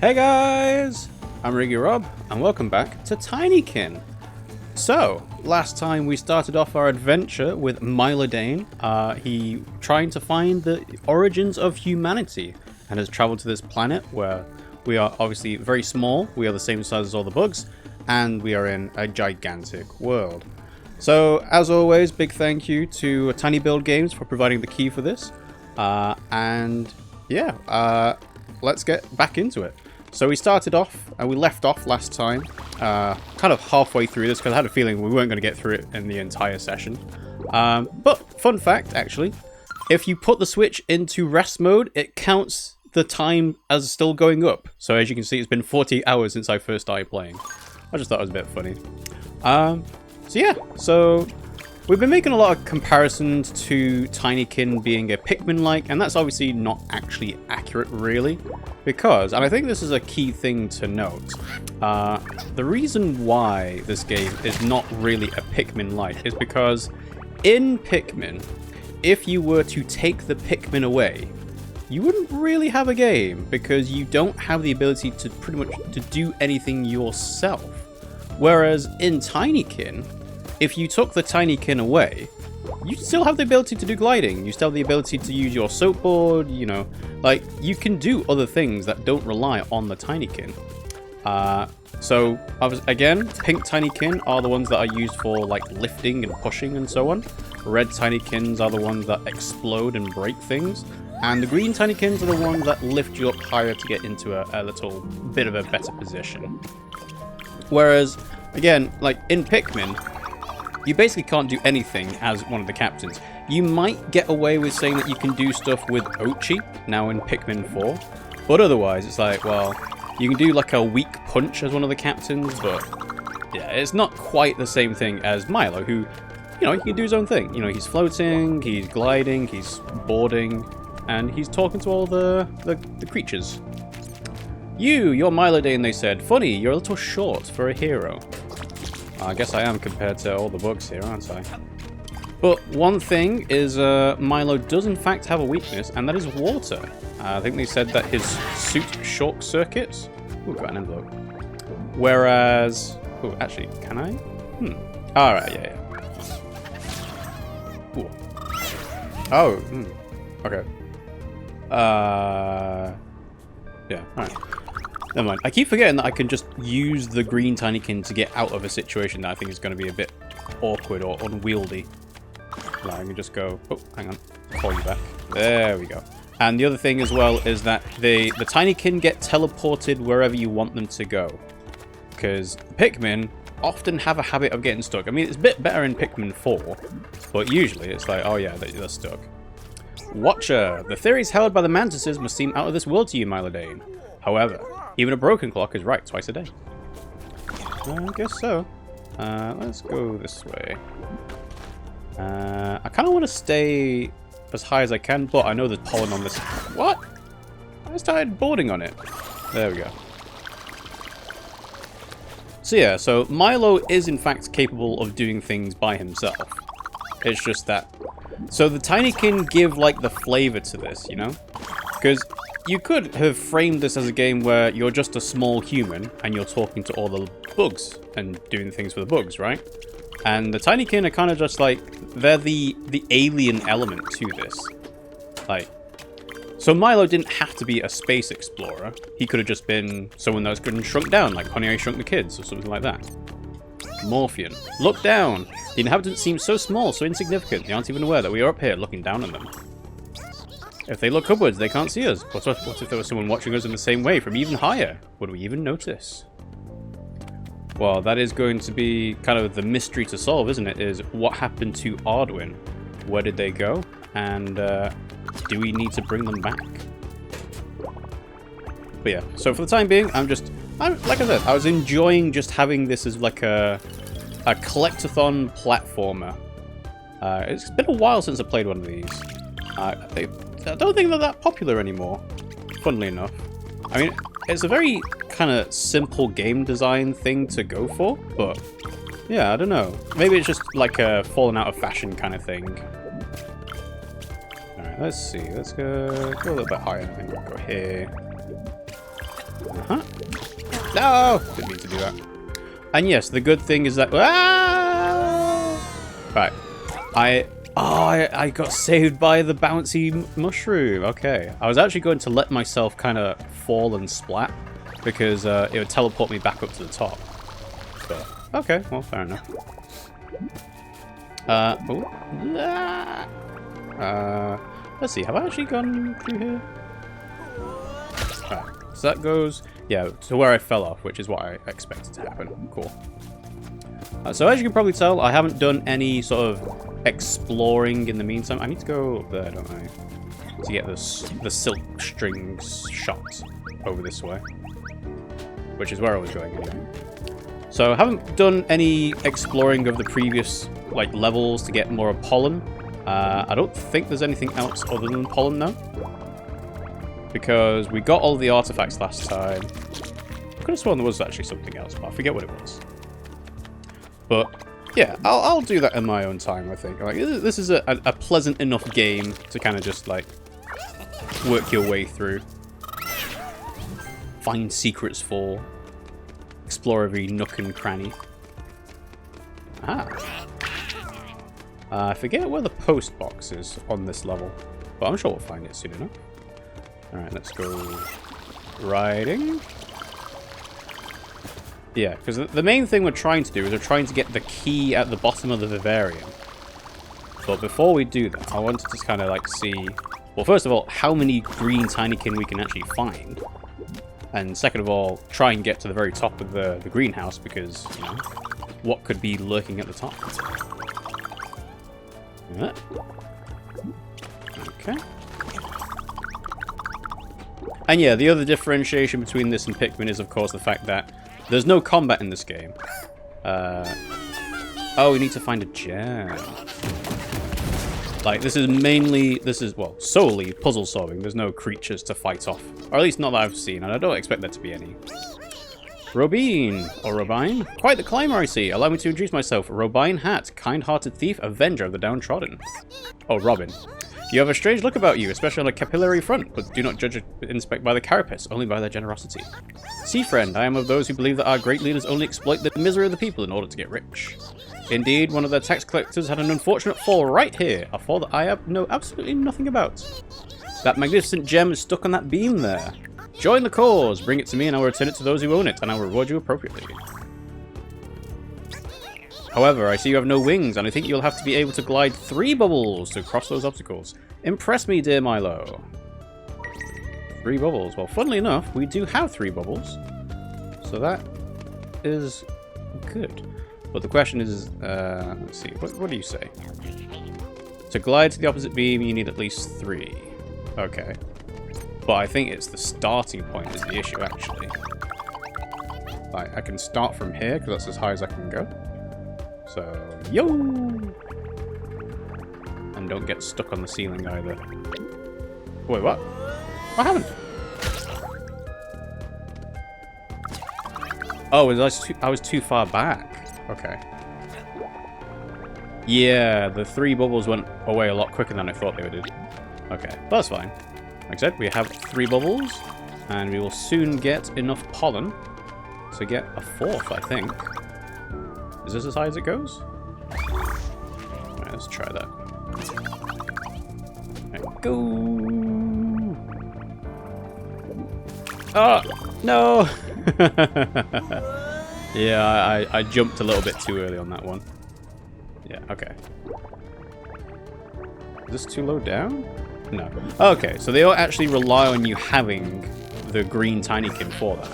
Hey guys, I'm RiggyRob and welcome back to Tinykin. So, last time we started off our adventure with Milodane. He trying to find the origins of humanity and has traveled to this planet where we are obviously very small, we are the same size as all the bugs, and we are in a gigantic world. So, as always, big thank you to tinyBuild Games for providing the key for this. Let's get back into it. So we started off, and we left off last time, kind of halfway through this, because I had a feeling we weren't going to get through it in the entire session. But, fun fact, actually, if you put the switch into rest mode, it counts the time as still going up. So as you can see, it's been 40 hours since I first started playing. I just thought it was a bit funny. So we've been making a lot of comparisons to Tinykin being a Pikmin-like, and that's obviously not actually accurate, really. Because, and I think this is a key thing to note, the reason why this game is not really a Pikmin-like is because in Pikmin, if you were to take the Pikmin away, you wouldn't really have a game, because you don't have the ability to pretty much to do anything yourself. Whereas in Tinykin, if you took the Tinykin away, you still have the ability to do gliding, you still have the ability to use your soapboard, you know, like, you can do other things that don't rely on the Tinykin. So, again, pink Tinykin are the ones that are used for, like, lifting and pushing and so on. Red Tinykins are the ones that explode and break things. And the green Tinykins are the ones that lift you up higher to get into a little bit of a better position. Whereas, again, like, in Pikmin, you basically can't do anything as one of the captains. You might get away with saying that you can do stuff with Ochi, now in Pikmin 4. But otherwise, it's like, well, you can do like a weak punch as one of the captains, but yeah, it's not quite the same thing as Milo, who, you know, he can do his own thing. You know, he's floating, he's gliding, he's boarding, and he's talking to all the creatures. You're Milodane, they said. Funny, you're a little short for a hero. I guess I am compared to all the bugs here, aren't I? But one thing is, Milo does in fact have a weakness, and that is water. I think they said that his suit short circuits. Ooh, got an envelope. Whereas, oh, actually, can I? All right, yeah. Ooh. Oh, okay. Yeah, all right. Never mind. I keep forgetting that I can just use the green Tinykin to get out of a situation that I think is going to be a bit awkward or unwieldy. Like, I can just go... Oh, hang on. Call you back. There we go. And the other thing as well is that the Tinykin get teleported wherever you want them to go. Because Pikmin often have a habit of getting stuck. I mean, it's a bit better in Pikmin 4, but usually it's like, oh yeah, they're stuck. Watcher! The theories held by the mantises must seem out of this world to you, Milodane. However, even a broken clock is right twice a day. I guess so. Let's go this way. I kind of want to stay as high as I can, but I know there's pollen on this. What? I started boarding on it. There we go. So yeah, so Milo is in fact capable of doing things by himself. It's just that... So the Tinykin give, like, the flavor to this, you know? Because you could have framed this as a game where you're just a small human and you're talking to all the bugs and doing things for the bugs, right? And the Tinykin are kind of just like, they're the alien element to this. Like, so Milo didn't have to be a space explorer. He could have just been someone that was good and shrunk down, like Honey, I Shrunk the Kids or something like that. Morphian. Look down! The inhabitants seem so small, so insignificant, they aren't even aware that we are up here looking down on them. If they look upwards, they can't see us. What if there was someone watching us in the same way, from even higher? Would we even notice? Well, that is going to be kind of the mystery to solve, isn't it? Is what happened to Arduin? Where did they go? And do we need to bring them back? But yeah, so for the time being, like I said, I was enjoying just having this as like a collectathon platformer. It's been a while since I played one of these. I don't think they're that popular anymore, funnily enough. I mean, it's a very kind of simple game design thing to go for, but yeah, I don't know. Maybe it's just like a fallen out of fashion kind of thing. Alright, let's see. Let's go a little bit higher. I think we'll go here. Uh-huh. No! Didn't mean to do that. And yes, the good thing is that... Ah! Right. I got saved by the bouncy mushroom. Okay. I was actually going to let myself kind of fall and splat because it would teleport me back up to the top. But, okay, well, fair enough. Let's see, have I actually gone through here? Right, so that goes, yeah, to where I fell off, which is what I expected to happen. Cool. So as you can probably tell, I haven't done any sort of exploring in the meantime. I need to go up there, don't I? To get the silk strings shot over this way. Which is where I was going anyway. So I haven't done any exploring of the previous like levels to get more pollen. I don't think there's anything else other than pollen now. Because we got all the artifacts last time. I could have sworn there was actually something else, but I forget what it was. But yeah, I'll do that in my own time, I think. Like, this is a pleasant enough game to kind of just like work your way through. Find secrets for. Explore every nook and cranny. Ah. I forget where the post box is on this level, but I'm sure we'll find it soon enough. Alright, let's go riding. Yeah, because the main thing we're trying to do is we're trying to get the key at the bottom of the vivarium. But before we do that, I want to just kind of like see... Well, first of all, how many green tinykin we can actually find. And second of all, try and get to the very top of the greenhouse because, you know, what could be lurking at the top? Okay. And yeah, the other differentiation between this and Pikmin is, of course, the fact that there's no combat in this game. Oh, we need to find a gem. Like, this is, well, solely puzzle solving. There's no creatures to fight off. Or at least not that I've seen, and I don't expect there to be any. Robine, or Robine. Quite the climber, I see. Allow me to introduce myself. Robine Hat, kind-hearted thief, avenger of the downtrodden. Oh, Robin. You have a strange look about you, especially on a capillary front, but do not judge or inspect by the carapace, only by their generosity. See, friend, I am of those who believe that our great leaders only exploit the misery of the people in order to get rich. Indeed, one of their tax collectors had an unfortunate fall right here, a fall that I know absolutely nothing about. That magnificent gem is stuck on that beam there. Join the cause, bring it to me and I will return it to those who own it, and I will reward you appropriately. However, I see you have no wings, and I think you'll have to be able to glide 3 bubbles to cross those obstacles. Impress me, dear Milo. 3 bubbles. Well, funnily enough, we do have 3 bubbles. So that is good. But the question is, let's see, what do you say? To glide to the opposite beam, you need at least 3. Okay. But I think it's the starting point is the issue, actually. Like, I can start from here, because that's as high as I can go. So, yo! And don't get stuck on the ceiling either. Wait, what? What happened? Oh, I was too far back. Okay. Yeah, the 3 bubbles went away a lot quicker than I thought they would. Okay, that's fine. Like I said, we have 3 bubbles, and we will soon get enough pollen to get a 4th, I think. Is this as high as it goes? Alright, let's try that. Right, go! Oh, no! Yeah, I jumped a little bit too early on that one. Yeah, okay. Is this too low down? No. Okay, so they don't actually rely on you having the green tinykin for that.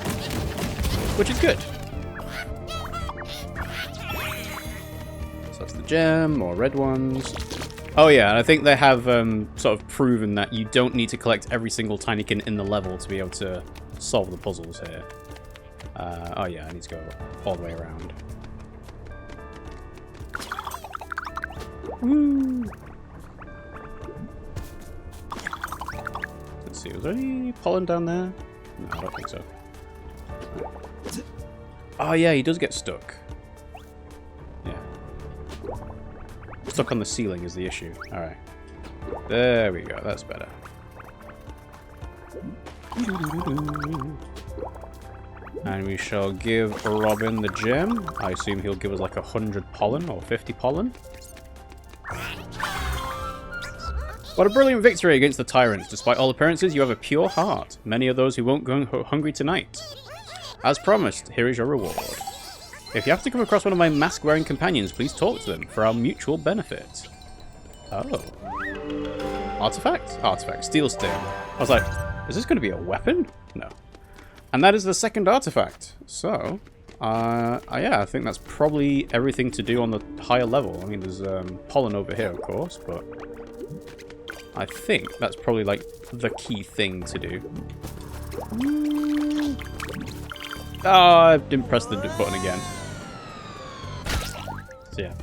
Which is good. So that's the gem, more red ones. Oh yeah, and I think they have sort of proven that you don't need to collect every single tinykin in the level to be able to solve the puzzles here. Oh yeah, I need to go all the way around. Woo! Let's see, was there any pollen down there? No, I don't think so. Oh yeah, he does get stuck. Yeah. Stuck on the ceiling is the issue. Alright. There we go, that's better. And we shall give Robin the gem. I assume he'll give us like 100 pollen or 50 pollen. What a brilliant victory against the tyrants. Despite all appearances, you have a pure heart. Many are those who won't go hungry tonight. As promised, here is your reward. If you have to come across one of my mask-wearing companions, please talk to them for our mutual benefit. Oh. Artifact? Artifact. Steel sting. I was like, is this going to be a weapon? No. And that is the second artifact. So, yeah, I think that's probably everything to do on the higher level. I mean, there's pollen over here, of course, but I think that's probably, like, the key thing to do. Oh, I didn't press the button again. So, yeah.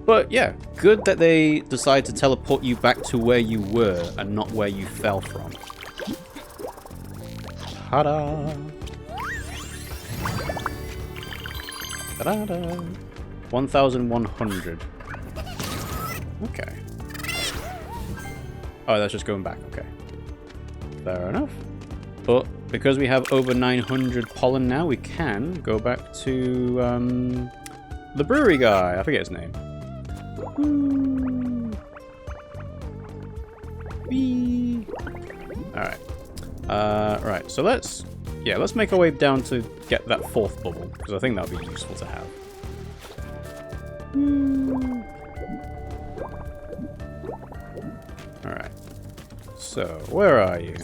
But, yeah, good that they decide to teleport you back to where you were and not where you fell from. Ta-da! Ta-da-da! 1,100. Okay. Oh, that's just going back. Okay. Fair enough. But because we have over 900 pollen now, we can go back to the brewery guy. I forget his name. Whee! Alright. Right, so let's make our way down to get that fourth bubble, because I think that would be useful to have. Alright. So, where are you?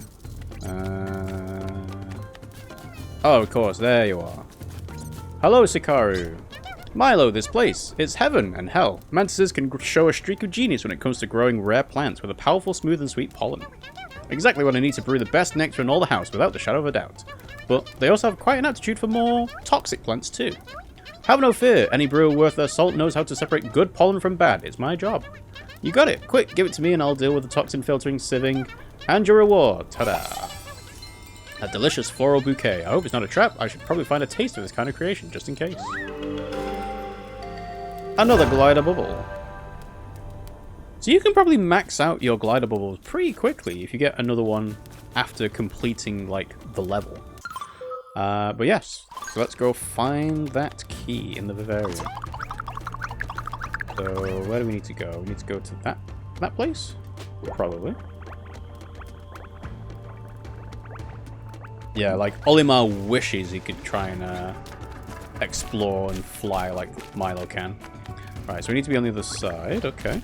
Oh, of course, there you are. Hello, Sikaru. Milo, this place. It's heaven and hell. Mantises can show a streak of genius when it comes to growing rare plants with a powerful, smooth, and sweet pollen. Exactly what I need to brew the best nectar in all the house, without the shadow of a doubt. But they also have quite an aptitude for more toxic plants too. Have no fear, any brewer worth their salt knows how to separate good pollen from bad. It's my job. You got it. Quick, give it to me and I'll deal with the toxin filtering, sieving, and your reward. Ta-da! A delicious floral bouquet. I hope it's not a trap. I should probably find a taste of this kind of creation, just in case. Another glider bubble. So you can probably max out your glider bubbles pretty quickly if you get another one after completing, like, the level. But yes, so let's go find that key in the vivarium. So where do we need to go? We need to go to that place? Probably. Yeah, like, Olimar wishes he could try and explore and fly like Milo can. Right, so we need to be on the other side, okay.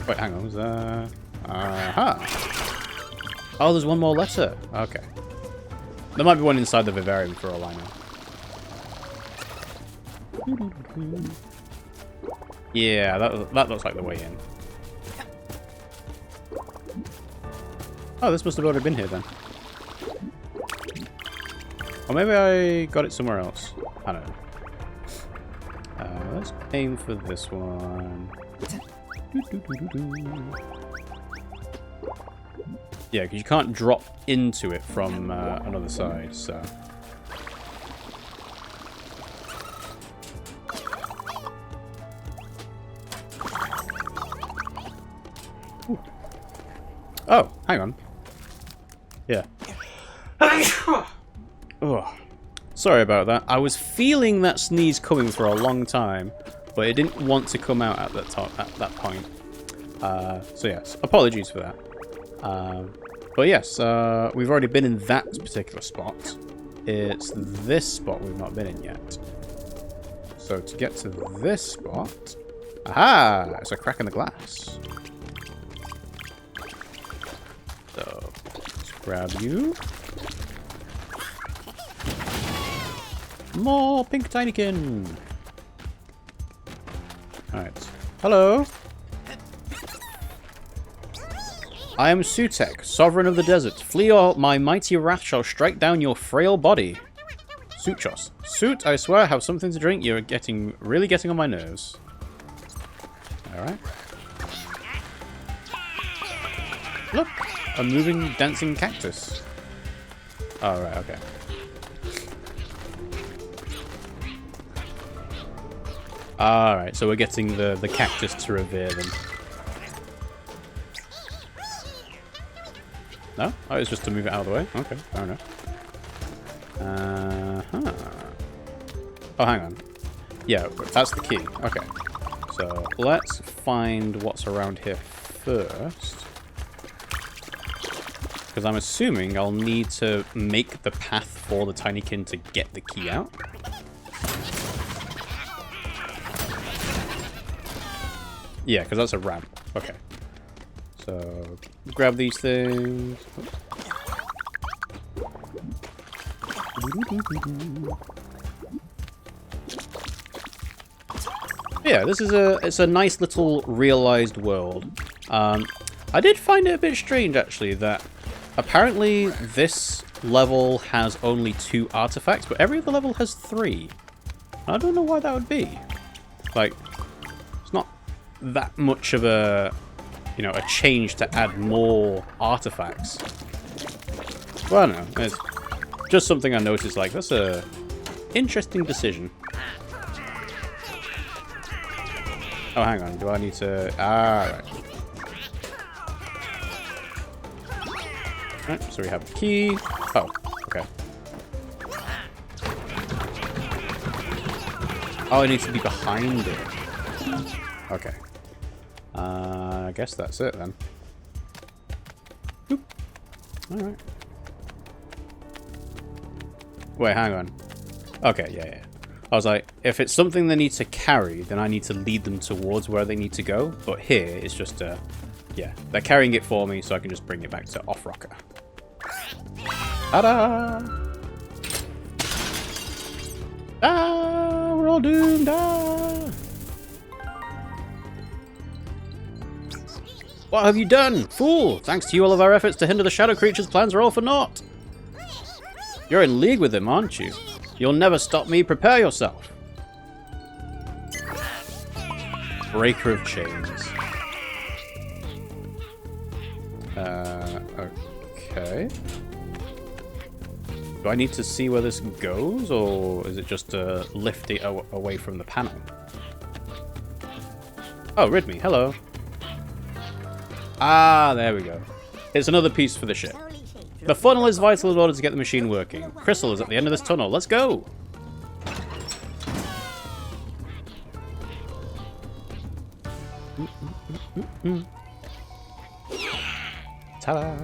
Wait, hang on, was there... Aha! Oh, there's one more letter. Okay. There might be one inside the vivarium for all I know. Yeah, that looks like the way in. Oh, this must have already been here then. Or maybe I got it somewhere else. I don't know. Let's aim for this one. Yeah, because you can't drop into it from another side, so... Ooh. Oh, hang on. Yeah. Oh, sorry about that. I was feeling that sneeze coming for a long time, but it didn't want to come out at that point. So yes, apologies for that. But yes, we've already been in that particular spot. It's this spot we've not been in yet. So to get to this spot... Aha! It's a crack in the glass. So, let's grab you. More pink Tinykin! Alright. Hello! I am Sutek, sovereign of the desert. Flee or my mighty wrath shall strike down your frail body. Suchos. Suit, I swear I have something to drink. You're really getting on my nerves. Alright. Look! A moving, dancing cactus. Oh, right, okay. Alright, so we're getting the cactus to revere them. No? Oh, it's just to move it out of the way? Okay, fair enough. Oh, hang on. Yeah, that's the key. Okay. So, let's find what's around here first. Because I'm assuming I'll need to make the path for the Tinykin to get the key out. Yeah, because that's a ramp. Okay. So, grab these things. Yeah, this is it's a nice little realized world. I did find it a bit strange actually that apparently this level has only 2 artifacts, but every other level has 3. I don't know why that would be. Like, it's not that much of a, you know, a change to add more artifacts. Well, I don't know. It's just something I noticed. Like, that's a interesting decision. Oh, hang on. Do I need to... Ah, right. Right, so we have the key. Oh, okay. Oh, it needs to be behind it. Okay. I guess that's it then. Oop. Alright. Wait, hang on. Okay, yeah. I was like, if it's something they need to carry, then I need to lead them towards where they need to go. But here, it's just, yeah, they're carrying it for me, so I can just bring it back to off-rocker. Ta-da! Ah, we're all doomed! Ah! What have you done, fool? Thanks to you, all of our efforts to hinder the shadow creature's plans are all for naught. You're in league with him, aren't you? You'll never stop me. Prepare yourself. Breaker of chains. Okay. Do I need to see where this goes, or is it just to lift it away from the panel? Oh, rid me. Hello. Ah, there we go. It's another piece for the ship. The funnel is vital in order to get the machine working. Crystal is at the end of this tunnel. Let's go! Ta-da!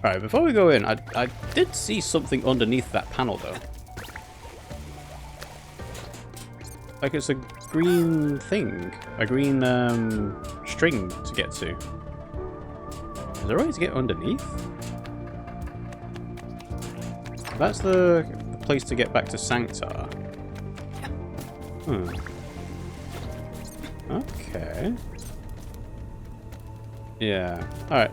Alright, before we go in, I did see something underneath that panel, though. Like it's a green thing. A green, string to get to. Is there a way to get underneath? That's the place to get back to Sanctar. Hmm. Okay. Yeah. Alright.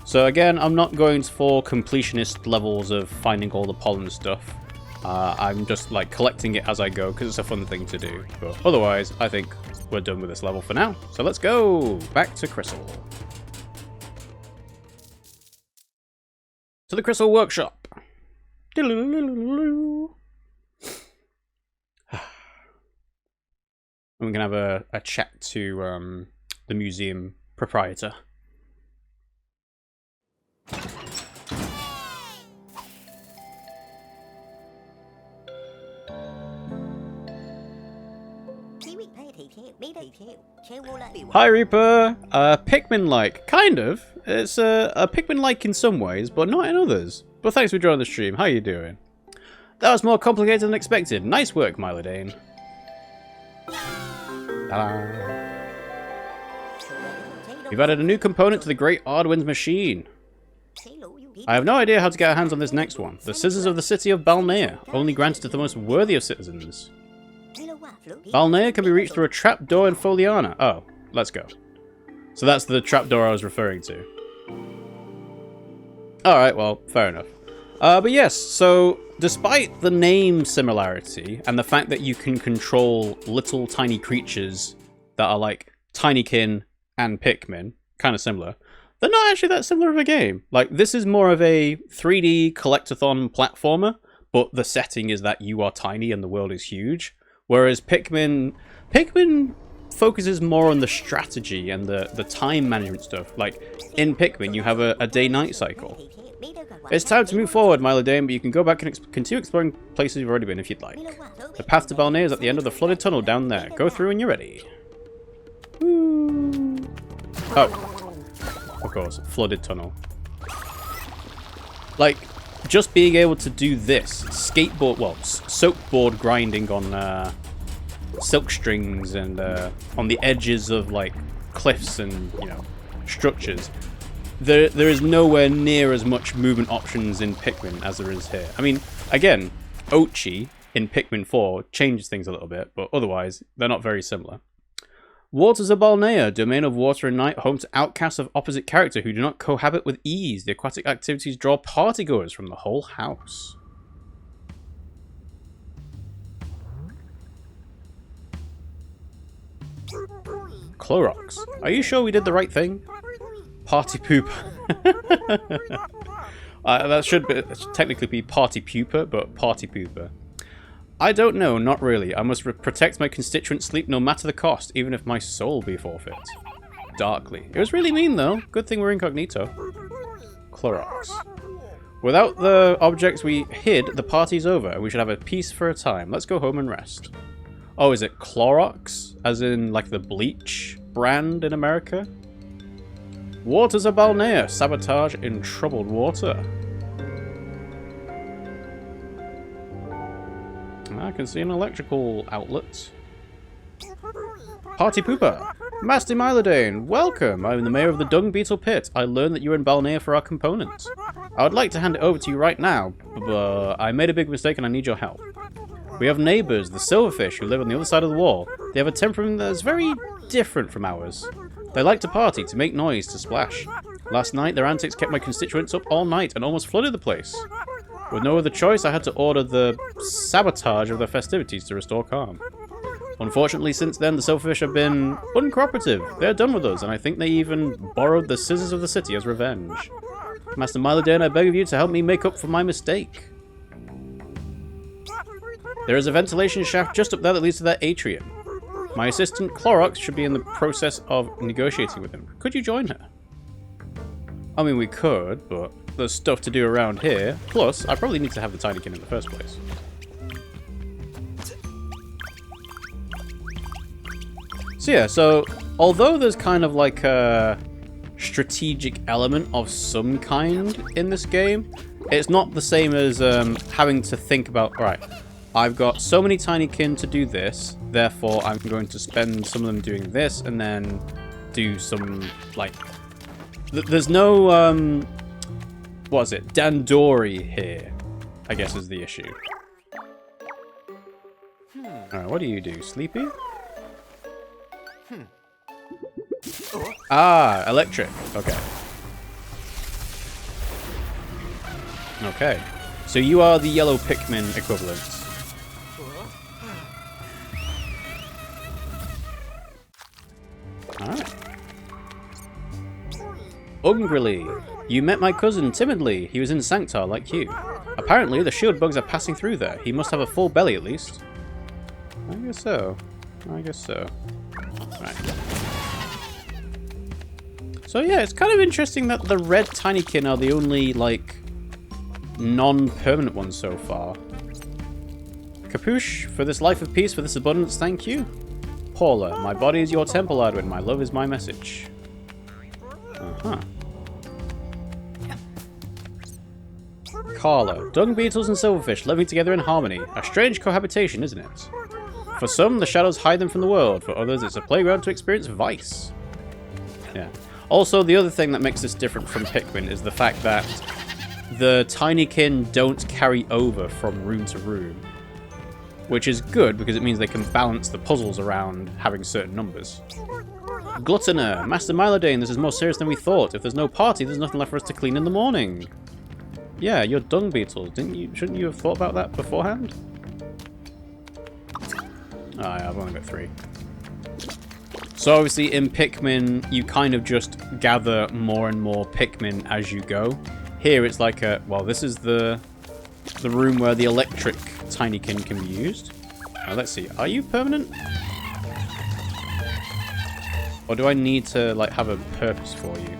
So again, I'm not going for completionist levels of finding all the pollen stuff. I'm just like collecting it as I go because it's a fun thing to do. But otherwise, I think we're done with this level for now. So let's go back to Crystal. To the Crystal Workshop. And we can have a chat to the museum proprietor. Hi Reaper! Pikmin-like. Kind of. It's a Pikmin-like in some ways, but not in others. But thanks for joining the stream. How you doing? That was more complicated than expected. Nice work, Milodane. We've added a new component to the Great Ardwin's machine. I have no idea how to get our hands on this next one. The Scissors of the City of Balnea, only granted to the most worthy of citizens. Balnea can be reached through a trapdoor in Foliana. Oh, let's go. So that's the trapdoor I was referring to. Alright, well, fair enough. But yes, so despite the name similarity and the fact that you can control little tiny creatures that are like Tinykin and Pikmin, kind of similar, they're not actually that similar of a game. Like, this is more of a 3D collectathon platformer, but the setting is that you are tiny and the world is huge. Whereas Pikmin focuses more on the strategy and the time management stuff. Like, in Pikmin, you have a day-night cycle. It's time to move forward, Milodane, but you can go back and continue exploring places you've already been if you'd like. The path to Balnea is at the end of the flooded tunnel down there. Go through when you're ready. Woo. Oh. Of course, flooded tunnel. Like, just being able to do this, skateboard, well, soapboard grinding on silk strings and on the edges of, like, cliffs and, you know, structures. There is nowhere near as much movement options in Pikmin as there is here. I mean, again, Ochi in Pikmin 4 changes things a little bit, but otherwise, they're not very similar. Waters of Balnea, domain of water and night, home to outcasts of opposite character who do not cohabit with ease. The aquatic activities draw partygoers from the whole house. Clorox, are you sure we did the right thing? Party pooper. That should technically be party pooper, but party pooper. I don't know, not really. I must protect my constituent sleep no matter the cost, even if my soul be forfeit. Darkly. It was really mean though. Good thing we're incognito. Clorox. Without the objects we hid, the party's over. We should have a peace for a time. Let's go home and rest. Oh, is it Clorox? As in, like, the bleach brand in America? Waters of Balnea. Sabotage in troubled water. I can see an electrical outlet. Party Pooper. Master Milodane, welcome. I'm the mayor of the Dung Beetle Pit. I learned that you're in Balnea for our component. I would like to hand it over to you right now, but I made a big mistake and I need your help. We have neighbors, the silverfish, who live on the other side of the wall. They have a temperament that's very different from ours. They like to party, to make noise, to splash. Last night, their antics kept my constituents up all night and almost flooded the place. With no other choice, I had to order the sabotage of their festivities to restore calm. Unfortunately, since then, the silverfish have been uncooperative. They're done with us, and I think they even borrowed the scissors of the city as revenge. Master Milodane, I beg of you to help me make up for my mistake. There is a ventilation shaft just up there that leads to that atrium. My assistant, Clorox, should be in the process of negotiating with him. Could you join her? I mean, we could, but there's stuff to do around here. Plus, I probably need to have the Tinykin in the first place. So yeah, so although there's kind of like a strategic element of some kind in this game, it's not the same as having to think about, right, I've got so many Tinykin to do this, therefore I'm going to spend some of them doing this and then do some, like, there's no, what is it, Dandori here, I guess is the issue. Alright, what do you do? Sleepy? Ah, electric. Okay. Okay. So you are the yellow Pikmin equivalent. Alright. Ungrily. You met my cousin timidly. He was in Sanctar like you. Apparently the shield bugs are passing through there. He must have a full belly at least. I guess so. I guess so. Right. So yeah, it's kind of interesting that the red Tinykin are the only, like, non-permanent ones so far. Capuche, for this life of peace, for this abundance, thank you. Paula, my body is your temple, Adwin. My love is my message. Uh-huh. Carla, dung beetles and silverfish living together in harmony. A strange cohabitation, isn't it? For some, the shadows hide them from the world. For others, it's a playground to experience vice. Yeah. Also, the other thing that makes this different from Pikmin is the fact that the Tinykin don't carry over from room to room. Which is good, because it means they can balance the puzzles around having certain numbers. Gluttoner, Master Milodane, this is more serious than we thought. If there's no party, there's nothing left for us to clean in the morning. Yeah, you're dung beetles. Shouldn't you have thought about that beforehand? Oh yeah, I've only got 3. So obviously in Pikmin, you kind of just gather more and more Pikmin as you go. Here it's like a, well, this is the room where the electric Tinykin can be used. Now let's see, are you permanent? Or do I need to, like, have a purpose for you?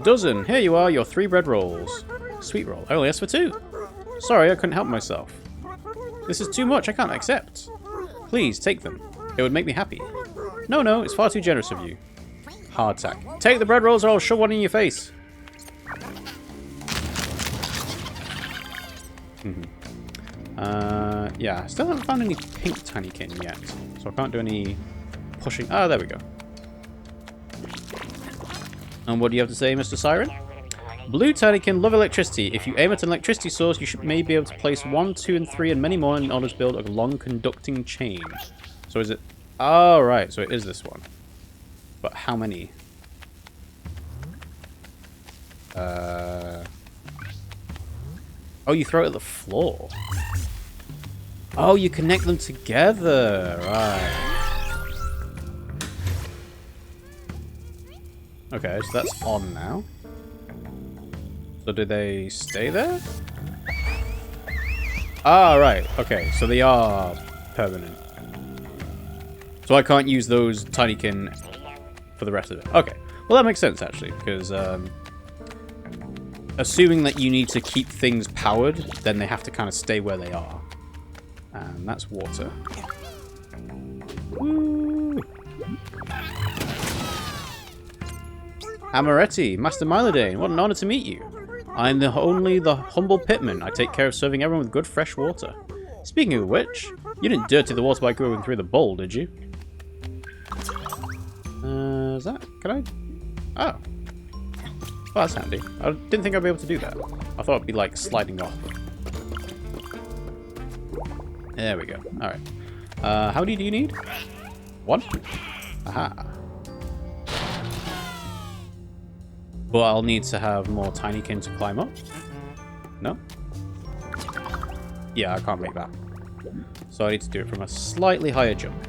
Dozen! Here you are, your 3 bread rolls. Sweet roll. I only asked for 2. Sorry, I couldn't help myself. This is too much, I can't accept. Please, take them. It would make me happy. No, no, it's far too generous of you. Hardtack. Take the bread rolls or I'll shove one in your face. Yeah, I still haven't found any pink Tinykin yet. So I can't do any pushing. Ah, there we go. And what do you have to say, Mr. Siren? Blue Tinykin love electricity. If you aim at an electricity source, you should maybe be able to place 1, 2, and 3 and many more in order to build a long conducting chain. So is it... Oh, right. So it is this one. But how many? Oh, you throw it at the floor. Oh, you connect them together. Right. Okay, so that's on now. So do they stay there? Ah, right. Okay, so they are permanent. So I can't use those Tinykin for the rest of it. Okay. Well, that makes sense, actually, because assuming that you need to keep things powered, then they have to kind of stay where they are. And that's water. Woo! Amaretti, Master Milodane, what an honor to meet you. I'm only the humble pitman. I take care of serving everyone with good fresh water. Speaking of which, you didn't dirty the water by going through the bowl, did you? Is that... Can I... Oh. Oh, that's handy. I didn't think I'd be able to do that. I thought it'd be like sliding off. There we go. Alright. How many do you need? 1? Aha. But I'll need to have more Tinykin to climb up. No? Yeah, I can't make that. So I need to do it from a slightly higher jump.